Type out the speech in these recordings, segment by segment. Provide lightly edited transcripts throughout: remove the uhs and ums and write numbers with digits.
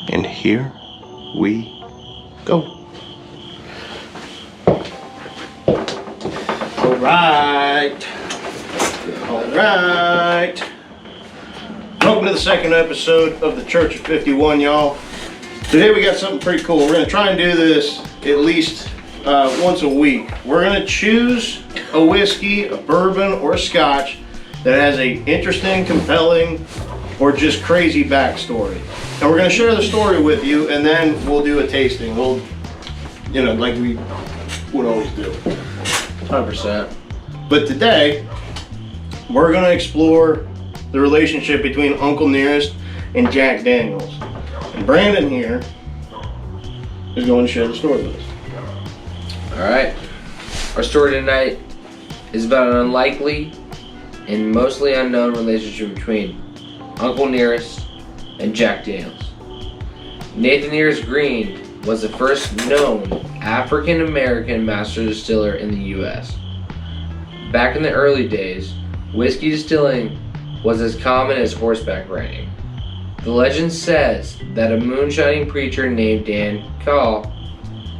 And here we go. All right. Welcome to the second episode of the Church of 51, y'all. Today we got something pretty cool. We're gonna try and do this at least once a week. We're gonna choose a whiskey, a bourbon, or a scotch that has a interesting, compelling, or just crazy backstory. And we're gonna share the story with you, and then we'll do a tasting. We'll, like we would always do. 100%. But today, we're gonna explore the relationship between Uncle Nearest and Jack Daniels. And Brandon here is going to share the story with us. Alright. Our story tonight is about an unlikely and mostly unknown relationship between Uncle Nearest and Jack Daniels. Nathan Nearest Green was the first known African American master distiller in the U.S. Back in the early days, whiskey distilling was as common as horseback riding. The legend says that a moonshining preacher named Dan Call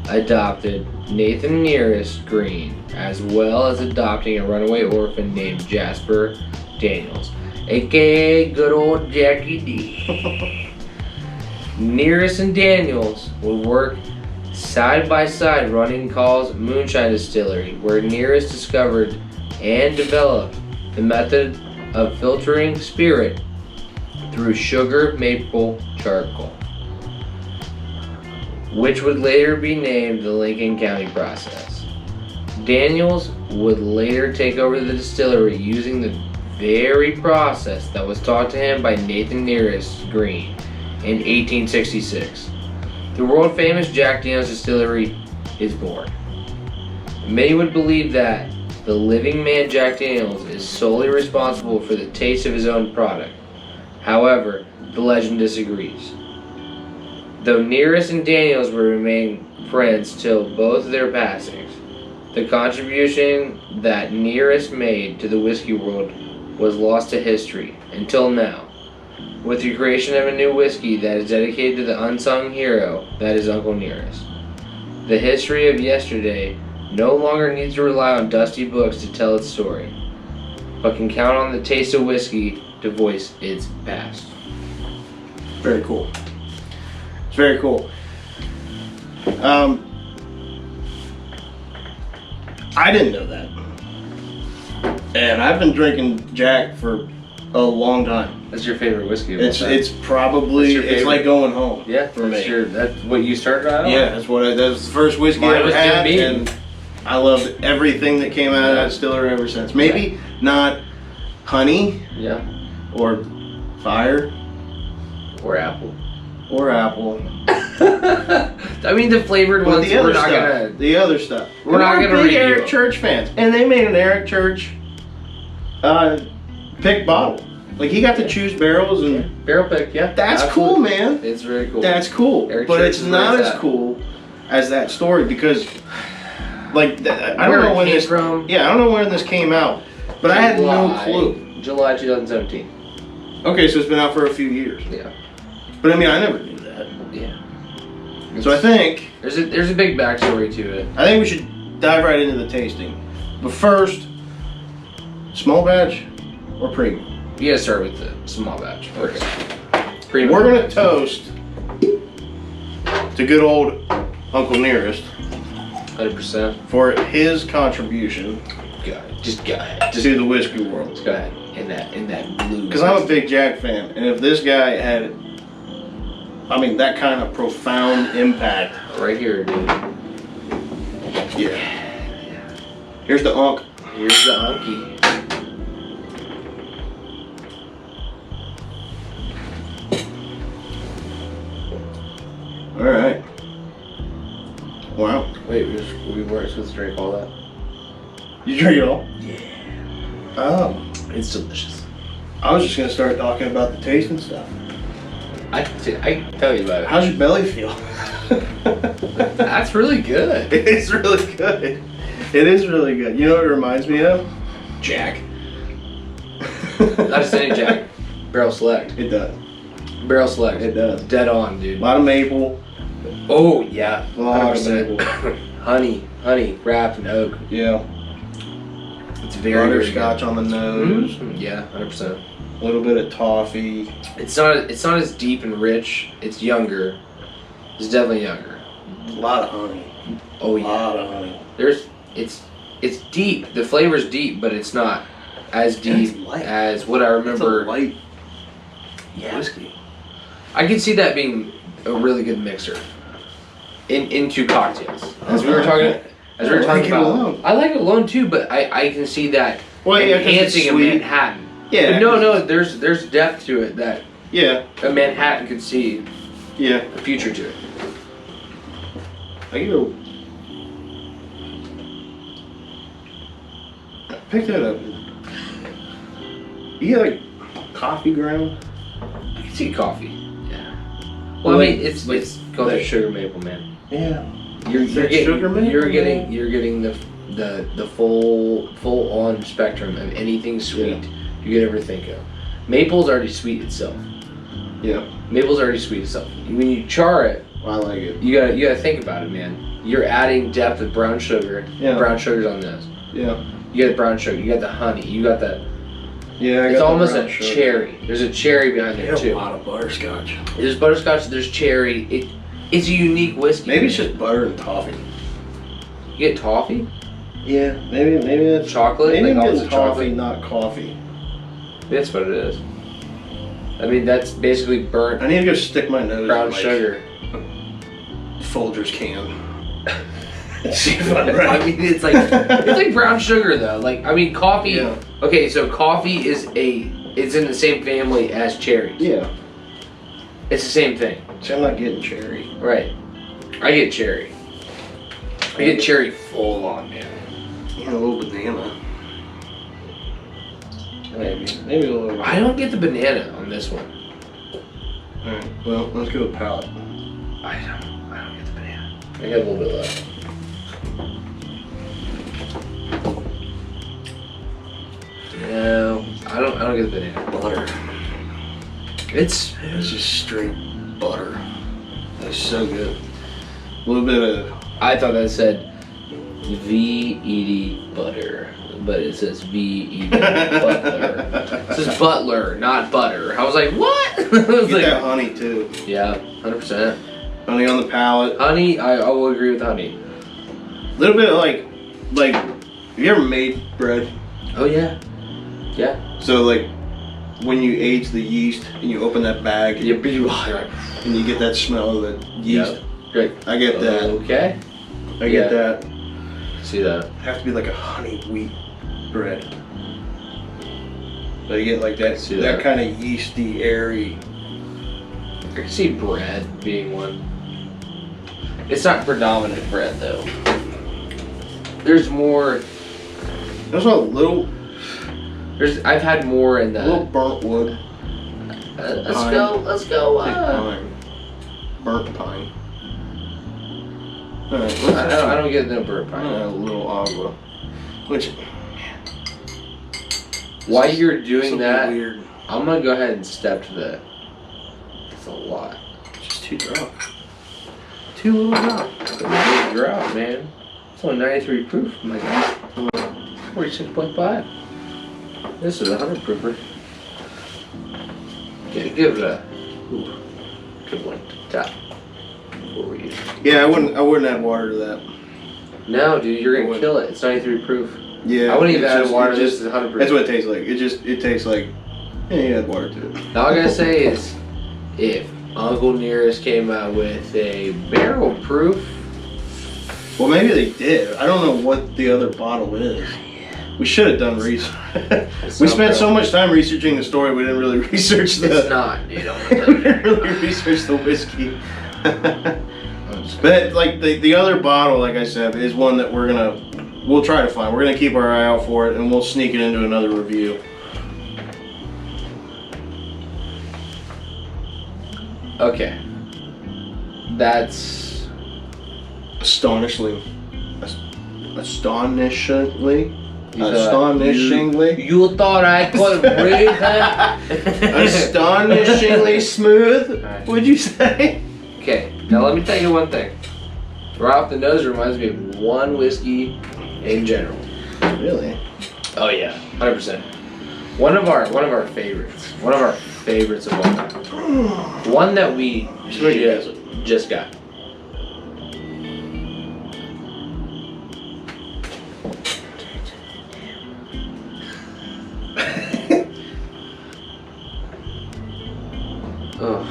adopted Nathan Nearest Green, as well as adopting a runaway orphan named Jasper Daniels, aka good old Jackie D. Nearest and Daniels would work side by side running Call's moonshine distillery, where Nearest discovered and developed the method of filtering spirit through sugar maple charcoal, which would later be named the Lincoln County process. Daniels would later take over the distillery using the very process that was taught to him by Nathan Nearest Green in 1866. The world famous Jack Daniels distillery is born. Many would believe that the living man Jack Daniels is solely responsible for the taste of his own product. However, the legend disagrees. Though Nearest and Daniels would remain friends till both their passings, the contribution that Nearest made to the whiskey world was lost to history until now, with the creation of a new whiskey that is dedicated to the unsung hero that is Uncle Nearest. The history of yesterday no longer needs to rely on dusty books to tell its story, but can count on the taste of whiskey to voice its past. Very cool. It's very cool. I didn't know that. And I've been drinking Jack for a long time. That's your favorite whiskey of all time? It's probably, it's like going home. Yeah, for me. That's what you started out on? Yeah, that was the first whiskey I ever had, and I loved everything that came out of that distillery ever since. Maybe not honey. Yeah. Or fire. Or apple. I mean, the flavored ones, the other stuff. The other stuff. We're not going to big review Eric Church fans. And they made an Eric Church pick bottle. Like, he got to choose barrels and... Barrel pick, yeah. That's cool, man. It's very cool. That's cool. Eric but Church it's not as cool as that story because... Like, I don't know when this... Yeah, I don't know when this came out. But I had no clue. July 2017. Okay, so it's been out for a few years. Yeah. But I mean, I never knew that. Yeah. So I think... There's a big backstory to it. I think we should dive right into the tasting. But first, small batch or premium? You gotta start with the small batch first. Okay. We're gonna toast to good old Uncle Nearest. 100%. For his contribution. Just go ahead. To the whiskey world. Just go ahead. In that blue. Because I'm a big Jack fan, and if this guy had, that kind of profound impact. Right here, dude. Yeah. Here's the Unk. Here's the Unky. All right. Wow. Wait, we weren't supposed to drink all that? You drink it all? Yeah. Oh. It's delicious. I was just going to start talking about the taste and stuff. I can tell you about it. How's your belly feel? That's really good. It's really good. It is really good. You know what it reminds me of? Jack. Not just any Jack. Barrel Select. It does. Barrel select. It does. Dead on, A dude. lot of maple. Oh yeah. A lot of 100%. maple. honey, wrapped and oak. Yeah. It's very Butterscotch on the nose. Yeah, 100%. A little bit of toffee. It's not as deep and rich. It's younger. It's definitely younger. A lot of honey. Oh A yeah. lot of honey. It's deep. The flavor's deep, but it's not as deep light. as what I remember. It's a light Yeah. whiskey. I can see that being a really good mixer into cocktails. As we were talking like it about, alone. I like it alone too, but I can see that Well, yeah, 'cause it's enhancing a sweet. Manhattan. Yeah. But no, there's depth to it that Yeah. a Manhattan could see Yeah. a future to it. I give it pick that up. You get like coffee ground? I can see coffee. Yeah. Well, I mean, it's called like- the sugar maple, man. Yeah. You're that getting sugar maple, you're man? getting the full on spectrum of anything sweet you could ever think of. Maple's already sweet itself. Yeah. Maple's already sweet itself. When you char it, I like it. you gotta think about it, man. You're adding depth with brown sugar. Yeah. Brown sugar's on this. Yeah. You got brown sugar. You got the honey. You got that. Yeah. It's almost a cherry. There's a cherry behind there A too. lot of butterscotch. There's butterscotch. There's cherry. It's a unique whiskey. Maybe it's just butter and toffee. You get toffee, Yeah. Maybe that's chocolate. Maybe like I'm all getting the toffee, chocolate. not coffee. That's what it is. I mean, that's basically burnt I need to go stick my nose brown in like sugar. Folgers can. And see if I'm I right. mean, it's like brown sugar though. Like, I mean, coffee. Yeah. Okay, so coffee it's in the same family as cherries. Yeah. It's the same thing, See, I'm not getting cherry. right? I get cherry. I get cherry full on, man. You know, a little banana. Maybe. Maybe a little. I don't get the banana on this one. Alright, well, let's go with palate. I don't get the banana. I got a little bit left. No, I don't get the banana. Butter. It's It's just straight butter. That's so good. A little bit of. I thought that said V-E-D butter, but it says V-E-D butler. It says butler, not butter. I was like, what? I was Get like, that honey too. yeah, 100%. Honey on the palate. Honey, I will agree with honey. A little bit of like, have you ever made bread? Oh yeah, yeah. So like, when you age the yeast and you open that bag Yeah, but you are. and you get that smell of the yeast. Yep. Great. I get that. Okay. I get that. See that? Have to be like a honey wheat bread. So you get like that See that that. kind of yeasty, airy. I can see bread being one. It's not predominant bread though. There's more. There's a little I've had more in the. little burnt wood. Let's pine. go. Let's go. I think pine. Burnt pine. Alright, I don't get no burnt pine. a little agua. Which While you're doing something that, weird. I'm gonna go ahead and step to the. That's a lot. Just 2 drops. 2 little drops. You're out, man. It's only 93 proof. Oh my God. 46.5. This is a 100 proofer. Give it a good one to tap before we use it. Yeah, I wouldn't add water to that. No, dude, you're I gonna wouldn't. kill it. It's 93 proof. Yeah. I wouldn't even it's add just- water. it This just- is 100 proof. That's what it tastes like. It tastes like, yeah, you add water to it. All I gotta say is, if Uncle Nearest came out with a barrel proof, Well, maybe they did. I don't know what the other bottle is. We should have done research. We spent so much time researching the story, we didn't really research it's the. not, dude. We didn't really research the whiskey. But like the other bottle, like I said, is one that we'll try to find. We're gonna keep our eye out for it, and we'll sneak it into another review. Okay. That's Astonishingly Astonishingly. You thought I could breathe, huh? Astonishingly smooth, Alright. would you say? Okay, now let me tell you one thing. Right off the nose, it reminds me of one whiskey in general. Really? Oh yeah, 100%. One of our favorites. One of our favorites of all time. One that we just got. Oh.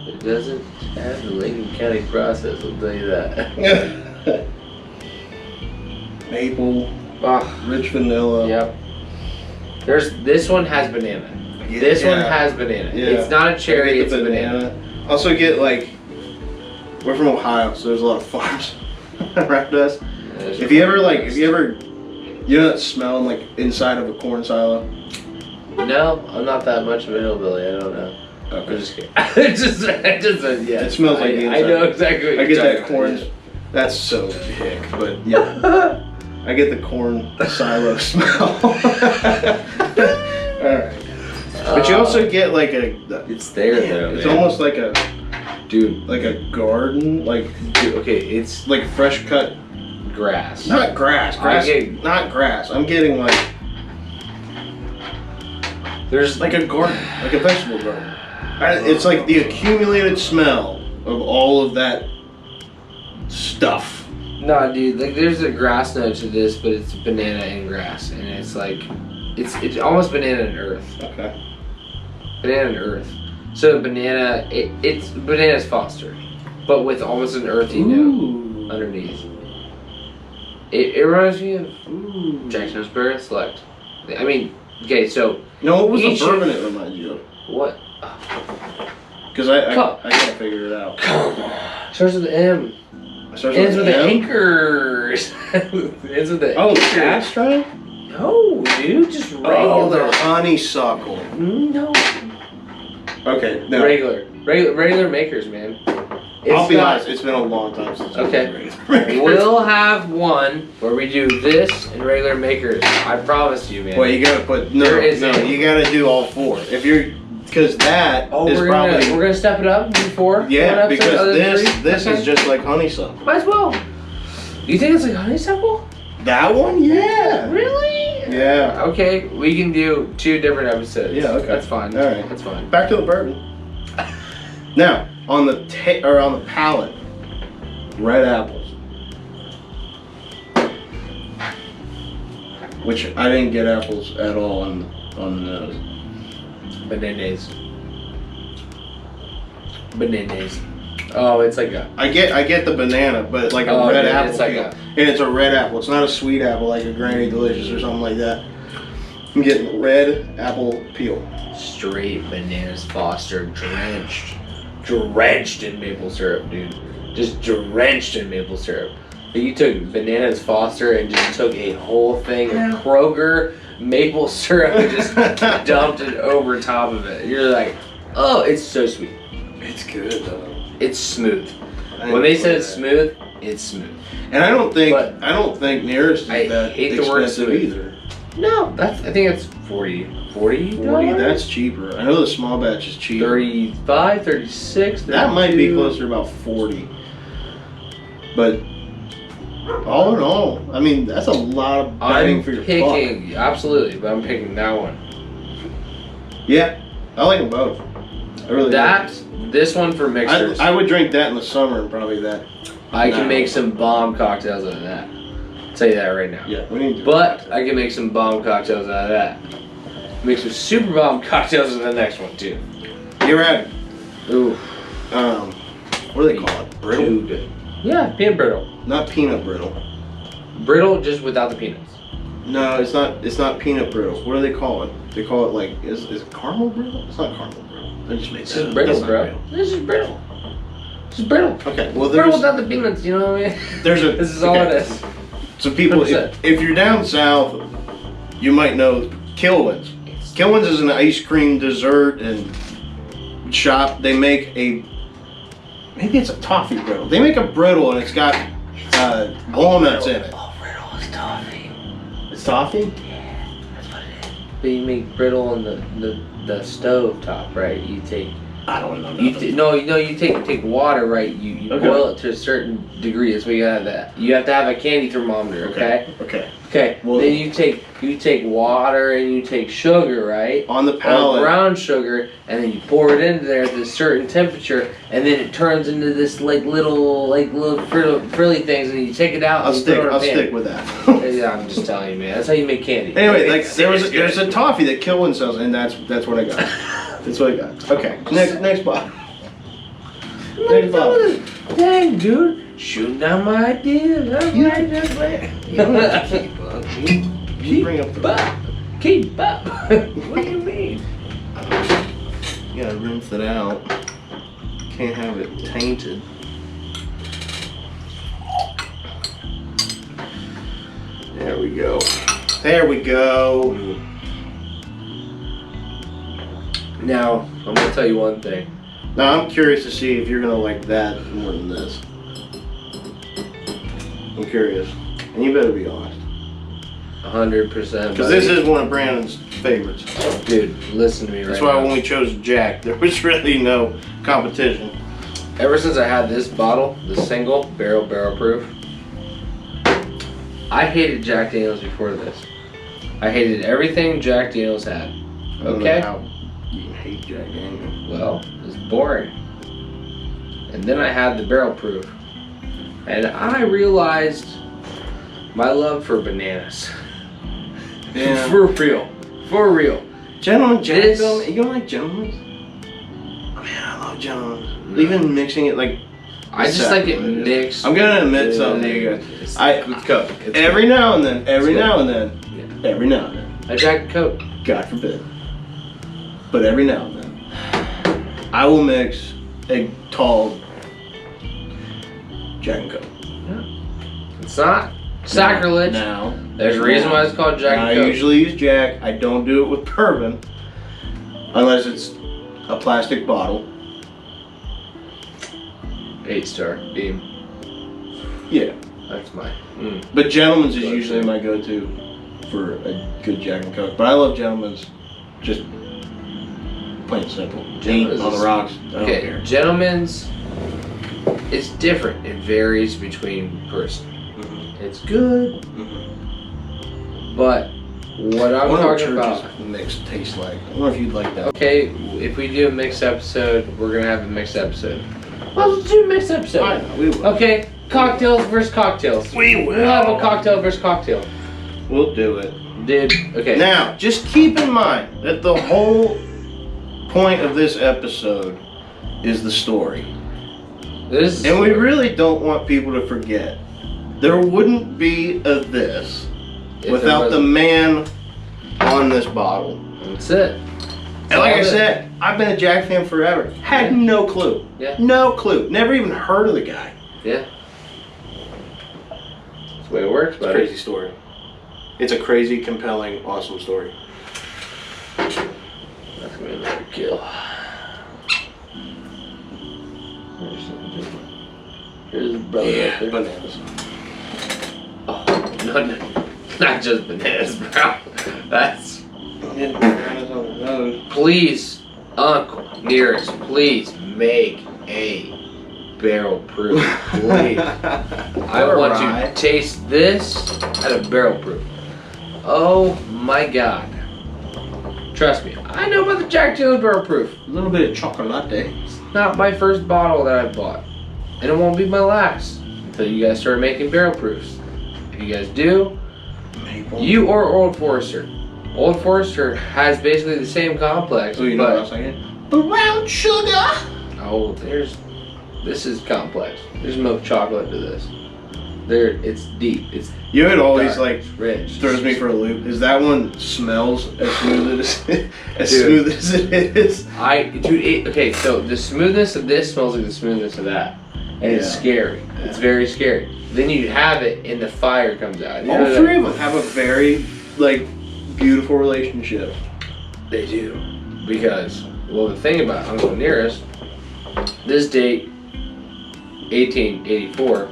It doesn't have the Lincoln County process, I'll tell you that. Maple, Oh, rich vanilla. yep. This one has banana. This one has banana. Yeah. It's not a cherry, it's a banana. Also get like, we're from Ohio, so there's a lot of farms around us. If you ever, you know that smell like inside of a corn silo? No, I'm not that much of a hillbilly, I don't know. Okay. I'm just kidding. Yeah. It smells like the I inside. know exactly what I you're get talking that corn. about. That's so hick, but yeah. I get the corn silo smell. Alright. But you also get like It's there though, it's man. almost like a garden, Dude, okay, it's like fresh cut. grass. Not grass. Not grass. I'm getting like There's a garden, like a vegetable garden. It's like the accumulated smell of all of that stuff. No, dude, like there's a grass note to this, but it's banana and grass, and it's like, it's almost banana and earth. Okay. Banana and earth. So banana, it's banana's Foster, but with almost an earthy note underneath. It reminds me of Jackson's Barrett Select. I mean, okay, so No, what was the bourbon it reminds you of? what? Because I gotta figure it out. Come on. Starts with the M. Ends with the anchors. Ends with the Cash Train? No, dude, just regular. Oh, the honeysuckle. No. Okay, no. Regular makers, man. I'll be honest, it's been a long time since I've Okay. been regular. We'll have one where we do this and regular makers. I promise you, man. Well, you gotta put you gotta do all four. If you're, because that is we're probably gonna step it up and do four. yeah, One episode, because other than three? this Okay. is just like honeysuckle. Might as well. You think it's like honeysuckle? That one, yeah. Really? Yeah. Okay, we can do 2 different episodes. Yeah, okay. That's fine. All right. That's fine. Back to the bourbon. Now, on the palate, red apples, which I didn't get apples at all on the nose. Bananas. Oh, it's like a. I get the banana, but like a red apple. It's like and it's a red apple. It's not a sweet apple like a Granny Delicious or something like that. I'm getting red apple peel. Straight bananas Foster, drenched in maple syrup, dude. Just drenched in maple syrup. But you took bananas Foster and just took a whole thing of Kroger maple syrup and just dumped it over top of it. You're like, oh, it's so sweet. It's good though. It's smooth. When they said it's smooth, it's smooth. And I don't think Nearest is I that hate the word expensive smooth. either. No, I think it's 40. 40? 40, that's cheaper. I know the small batch is cheaper. 35, 36. That might be closer to about 40. But all in all, I mean, that's a lot of bang for your buck. Absolutely, but I'm picking that one. Yeah, I like them both. I really This one for mixers. I would drink that in the summer and probably that. I can make some bomb cocktails out of that. I'll tell you that right now. Yeah, we need to. But I can make some bomb cocktails out of that. Make some super bomb cocktails in the next one too. You're at Ooh. what do they call it? Brittle? Dude. Yeah, peanut brittle. Not peanut brittle. Brittle just without the peanuts. No, it's not. It's not peanut brittle. What do they call it? They call it like is it caramel brittle? It's not caramel brittle. They just make It's just brittle, bro. This is brittle. This is brittle. Okay, well Brittle there's without the peanuts. You know what I mean? there's a This is all it is. So people, 100%. if you're down south, you might know Kilwins. Kilwins is an ice cream dessert and shop. They make maybe it's a toffee brittle. They make a brittle and it's got walnuts in it. Oh, it's toffee. It's toffee? Yeah, that's what it is. But you make brittle on the stove top, right? You take. I don't know. You take water, right? You Okay. boil it to a certain degree. That's why you have that. You have to have a candy thermometer, okay? Okay. Well, then you take water and you take sugar, right? on the Or pallet. brown sugar, and then you pour it into there at a certain temperature, and then it turns into this little frilly things, and you take it out. I'll and you put it on a stick pan. with that. Yeah, I'm just telling you, man. That's how you make candy. Anyway, like It's there's a toffee that Kilwin sells, and that's what I got. That's what I got. Okay, next bottle. Next bottle. Dang, dude. Shooting down my ideas. That's right, that's right. You don't have to keep up. You bring up the. Keep up. What do you mean? You gotta rinse it out. Can't have it tainted. There we go. There we go. Now, I'm gonna tell you one thing. Now I'm curious to see if you're gonna like that more than this. I'm curious, and you better be honest, 100%. because this is one of Brandon's favorites. Dude, listen to me right That's why now. when we chose Jack, there was really no competition. Ever since I had this bottle, the single barrel proof, I hated Jack Daniels before this. I hated everything Jack Daniels had. I don't know Okay? how you can hate Jack Daniels. Well, it's boring. And then I had the barrel proof. And I realized my love for bananas. Yeah. For real. For real. Gentleman Jack, This- though, you don't like gentlemen? Oh, man, I love gentlemen. Even mixing it like. I just like it mixed. I'm gonna admit something to you guys. It's Coke. It's Every Coke. now and then, every It's now and then, Yeah. every now and then. I drank Coke. God forbid. But every now and then, I will mix a tall Jack and Coke. It's not sacrilege. Now, There's a reason why it's called Jack I and Coke. usually use Jack. I don't do it with bourbon, unless it's a plastic bottle. 8-star beam. Yeah, That's mine. but Gentleman's is usually my go-to for a good Jack and Coke. But I love Gentleman's, just plain and simple. Gentleman's On the is- rocks. I don't Okay, care. gentlemen's. It's different. It varies between person. It's good, but what I'm talking about. Mixed tastes like. I wonder if you'd like that. Okay, if we do a mixed episode, we're gonna have a mixed episode. Well, let's do a mixed episode. I know, we will. Okay, cocktails versus cocktails. We will. We'll have a cocktail versus cocktail. We'll do it. Dude, okay. Now, just keep in mind that the whole point of this episode is the story. This is And we really don't want people to forget. There wouldn't be a this if without it the wasn't- man on this bottle. That's it. And like I all it is. said, I've been a Jack fan forever. Had no clue. Yeah. No clue. Never even heard of the guy. Yeah. That's the way it works, It's a buddy. crazy story. It's a crazy, compelling, awesome story. That's gonna be another kill. Here's the brother right there. Bananas. Oh, no, not just bananas, bro. That's. Bananas on the nose. Please, Uncle Nearest, please make a barrel proof. Please. I want to taste this at a barrel proof. Oh my god. Trust me, I know about the Jack Daniels barrel proof. A little bit of chocolate. It's not my first bottle that I bought. And it won't be my last until you guys start making barrel proofs. If you guys do, Maple. you or Old Forester. Old Forester has basically the same complex. Oh, you know but, what I was saying? Brown sugar. Oh, this is complex. There's milk chocolate to this. It's deep. It's You know, it always dark, like it's rich. throws me for a loop. Is that one smells as smooth as as Dude. smooth as it is? Okay, so the smoothness of this smells like the smoothness of that. And it's Yeah. scary. It's very scary. Then you have it and the fire comes out. You All know three that- of them have a very like beautiful relationship. They do. Because, well, the thing about Uncle Nearest, this date, 1884,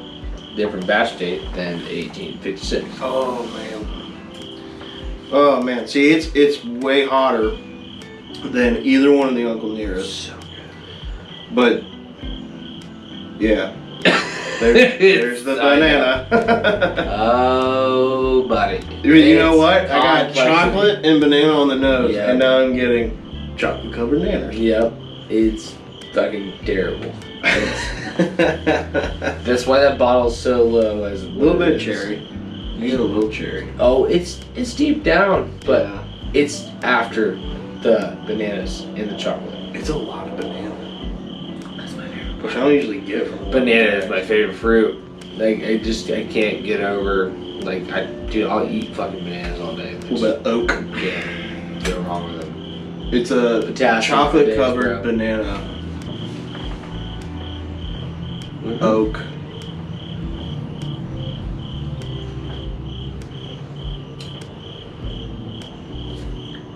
different batch date than 1856. Oh man. Oh man. See, it's way hotter than either one of the Uncle Nearest. So good. But yeah, there's the banana. Oh, buddy. You know what? I got Complexity. chocolate and banana on the nose, Yeah. and now I'm getting chocolate covered bananas. Yep, it's fucking terrible. That's why that bottle's so low. As A little bit of cherry. You get a little cherry. Oh, it's deep down, but Yeah. it's after the bananas and the chocolate. It's a lot of banana, That's my favorite. which I don't usually get from Banana is my favorite fruit. Like I can't get over. Like I'll eat fucking bananas all day. What about oak? Can't go wrong with them. It's a Potassium chocolate for days, covered bro. banana. Mhm. Oak.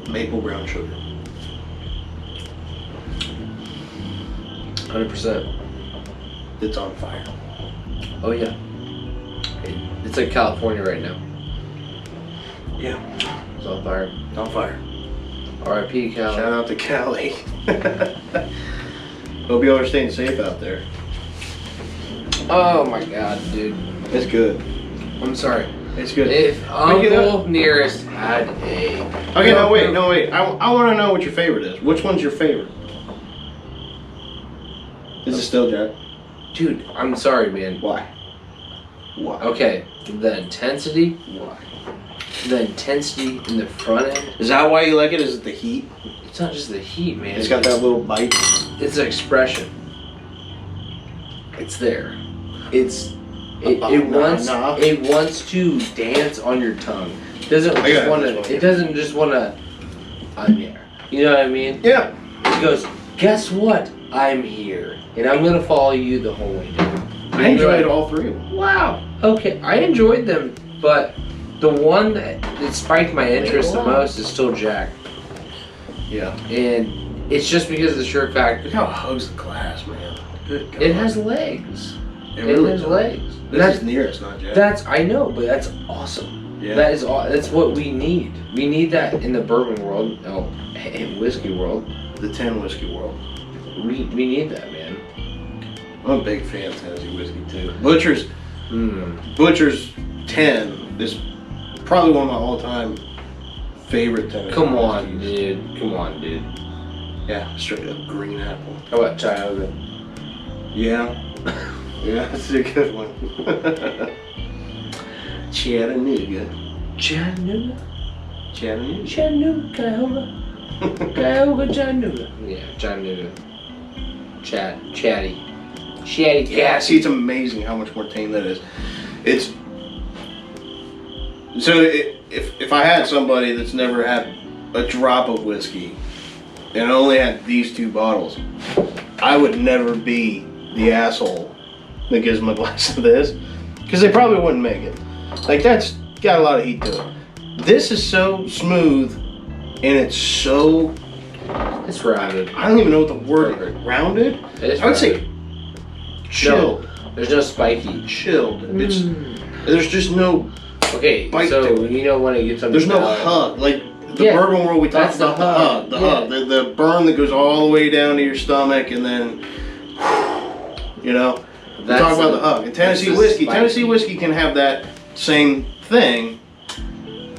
Maple brown sugar. 100%. It's on fire. Oh yeah. It's like California right now. Yeah, It's on fire. it's on fire. R.I.P. Cal. Shout out to Cali. Hope y'all are staying safe out there. Oh my god, dude. It's good. I'm sorry. It's good. If Pick it Uncle Nearest had a... Okay, no wait. I want to know what your favorite is. Which one's your favorite? Is it still Jack? Dude, I'm sorry, man. Why? Why? Okay, the intensity Why? in the front end, Is that why you like it? Is it the heat? it's not just the heat, man. It's got that little bite. It's an expression. It's there. It wants to dance on your tongue. It doesn't I got just want this to. one. It doesn't just want to. I'm here. You know what I mean? Yeah. It goes. Guess what? I'm here, and I'm gonna follow you the whole way down. I enjoyed all three of them. Wow. Okay, I enjoyed them, but the one that spiked my interest the most is still Jack, Yeah. and it's just because of the sheer fact Look how it hugs the glass, man. Good God. it has legs. It really has does. legs. This is Nearest, not Jack. That's I know, but that's awesome. Yeah. That's what we need. We need that in the bourbon world, in whiskey world. the 10 whiskey world. We need that, man. I'm a big fan of Tennessee whiskey too. Butcher's 10 is probably one of my all-time favorite Tennessee. Come on, whiskeys. dude. Come on, dude. Yeah, straight up green apple. How about Tioga? Yeah. Yeah, that's a good one. Chattanooga. Chattanooga? Chattanooga. Chattanooga, Cuyahoga. Cuyahoga, Chattanooga. Yeah, Chattanooga. Chatty. Chatty Yeah, cat. see, it's amazing how much more tame that is. It's so if I had somebody that's never had a drop of whiskey and only had these two bottles, I would never be the asshole that gives them a glass of this, because they probably wouldn't make it. Like, that's got a lot of heat to it. This is so smooth and it's so, It's rounded. I don't even know what the word is. Rounded? It is I would say rounded. chilled. There's no spiky. Chilled. It's there's just no Okay, bite so to it. you know when it gets on There's the no palate. hug. Like the Yeah, bourbon world, we talked that's the about the hug. The hug, hug. The burn that goes all the way down to your stomach and then, you know, we That's talk about the- the hug. And Tennessee that's the whiskey. spiky. Tennessee whiskey can have that same thing.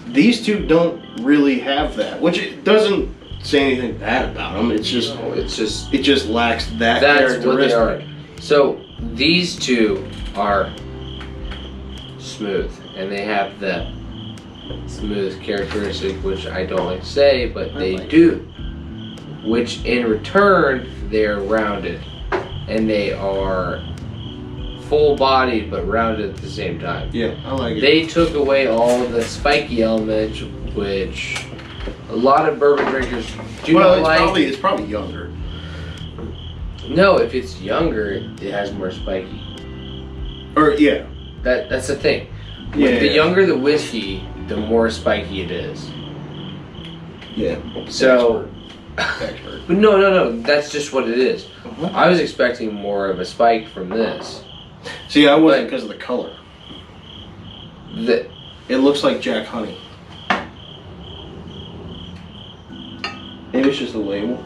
These two don't really have that, which it doesn't say anything bad about them. It's just, No, it's just it just lacks that that's what they characteristic. are. So these two are smooth, and they have the smooth characteristic, which I don't like to say, but they like do. Which in return, they're rounded, and they are full-bodied but rounded at the same time. Yeah, I like it. They took away all the spiky elements, which a lot of bourbon drinkers do well, not like. it's probably younger. No, if it's younger, it has more spiky. Or yeah, That's the thing. Yeah. The younger the whiskey, the more spiky it is. yeah. So, Expert. but no, that's just what it is. Uh-huh. I was expecting more of a spike from this, See, I wasn't because of the color. The, It looks like Jack Honey. Maybe it's just the label.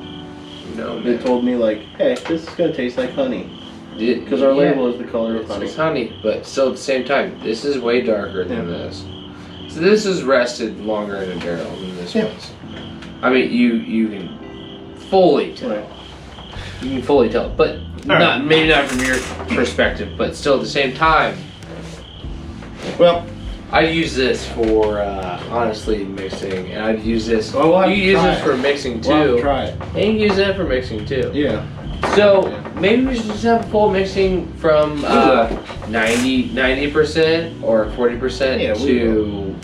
no, They man. told me like, hey, this is gonna taste like honey. Because our Yeah. label is the color of It's honey. just honey, but still at the same time, this is way darker than Yeah. this. So this is rested longer in a barrel than this Yeah. was. I mean, you can fully tell. Right. You can fully tell, but right. maybe not from your perspective, but still at the same time. Well, I'd use this for honestly mixing, and I'd use this. Well, we'll have you to use try this it. for mixing too. we'll have to try it. And you can use that for mixing too. Yeah. So Yeah. maybe we should just have a full mixing from 90% or 40% Yeah, we to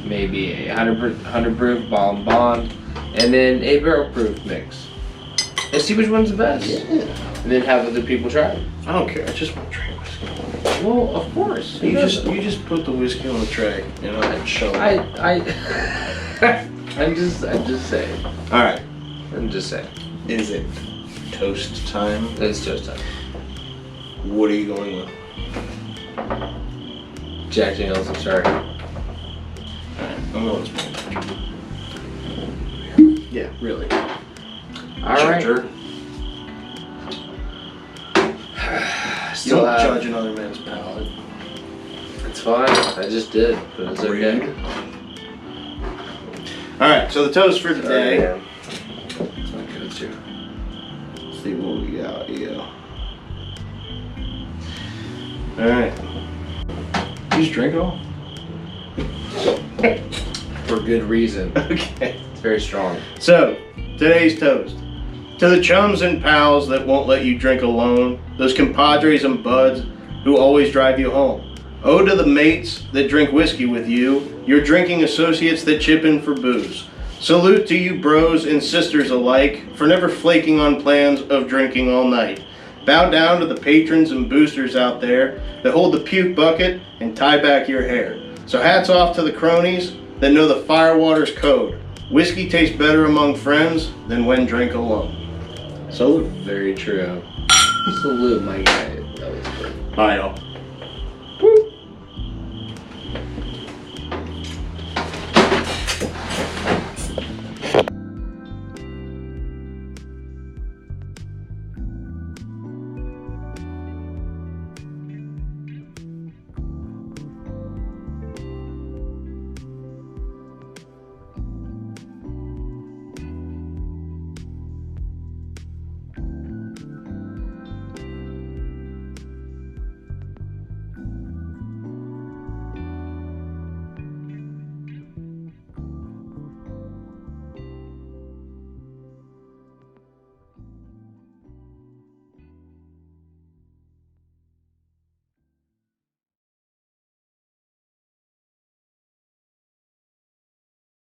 maybe a 100 proof bond, and then a barrel proof mix, and see which one's the best. Yeah. And then have other people try it. I don't care. I just want to drink whiskey. Well, of course. You just put the whiskey on the tray, you know, and show it. I'm just saying. All right. I'm just saying. Is it toast time? It's toast time. What are you going with? Jack Daniels, I'm sorry. All right. I'm going with Yeah, really. All right. Jerk. You Still don't have, judge another man's palate. It's fine. I just did, but it's okay. Rude. All right. So the toast for today. It's not good too. Let's see what we got here. All right. You just drink it all? For good reason. Okay. It's very strong. So, today's toast. To the chums and pals that won't let you drink alone, those compadres and buds who always drive you home. Oh, to the mates that drink whiskey with you, your drinking associates that chip in for booze. Salute to you bros and sisters alike for never flaking on plans of drinking all night. Bow down to the patrons and boosters out there that hold the puke bucket and tie back your hair. So hats off to the cronies that know the firewater's code. Whiskey tastes better among friends than when drank alone. Salute. Very true. Salute, my guy. That was good. Bye, y'all.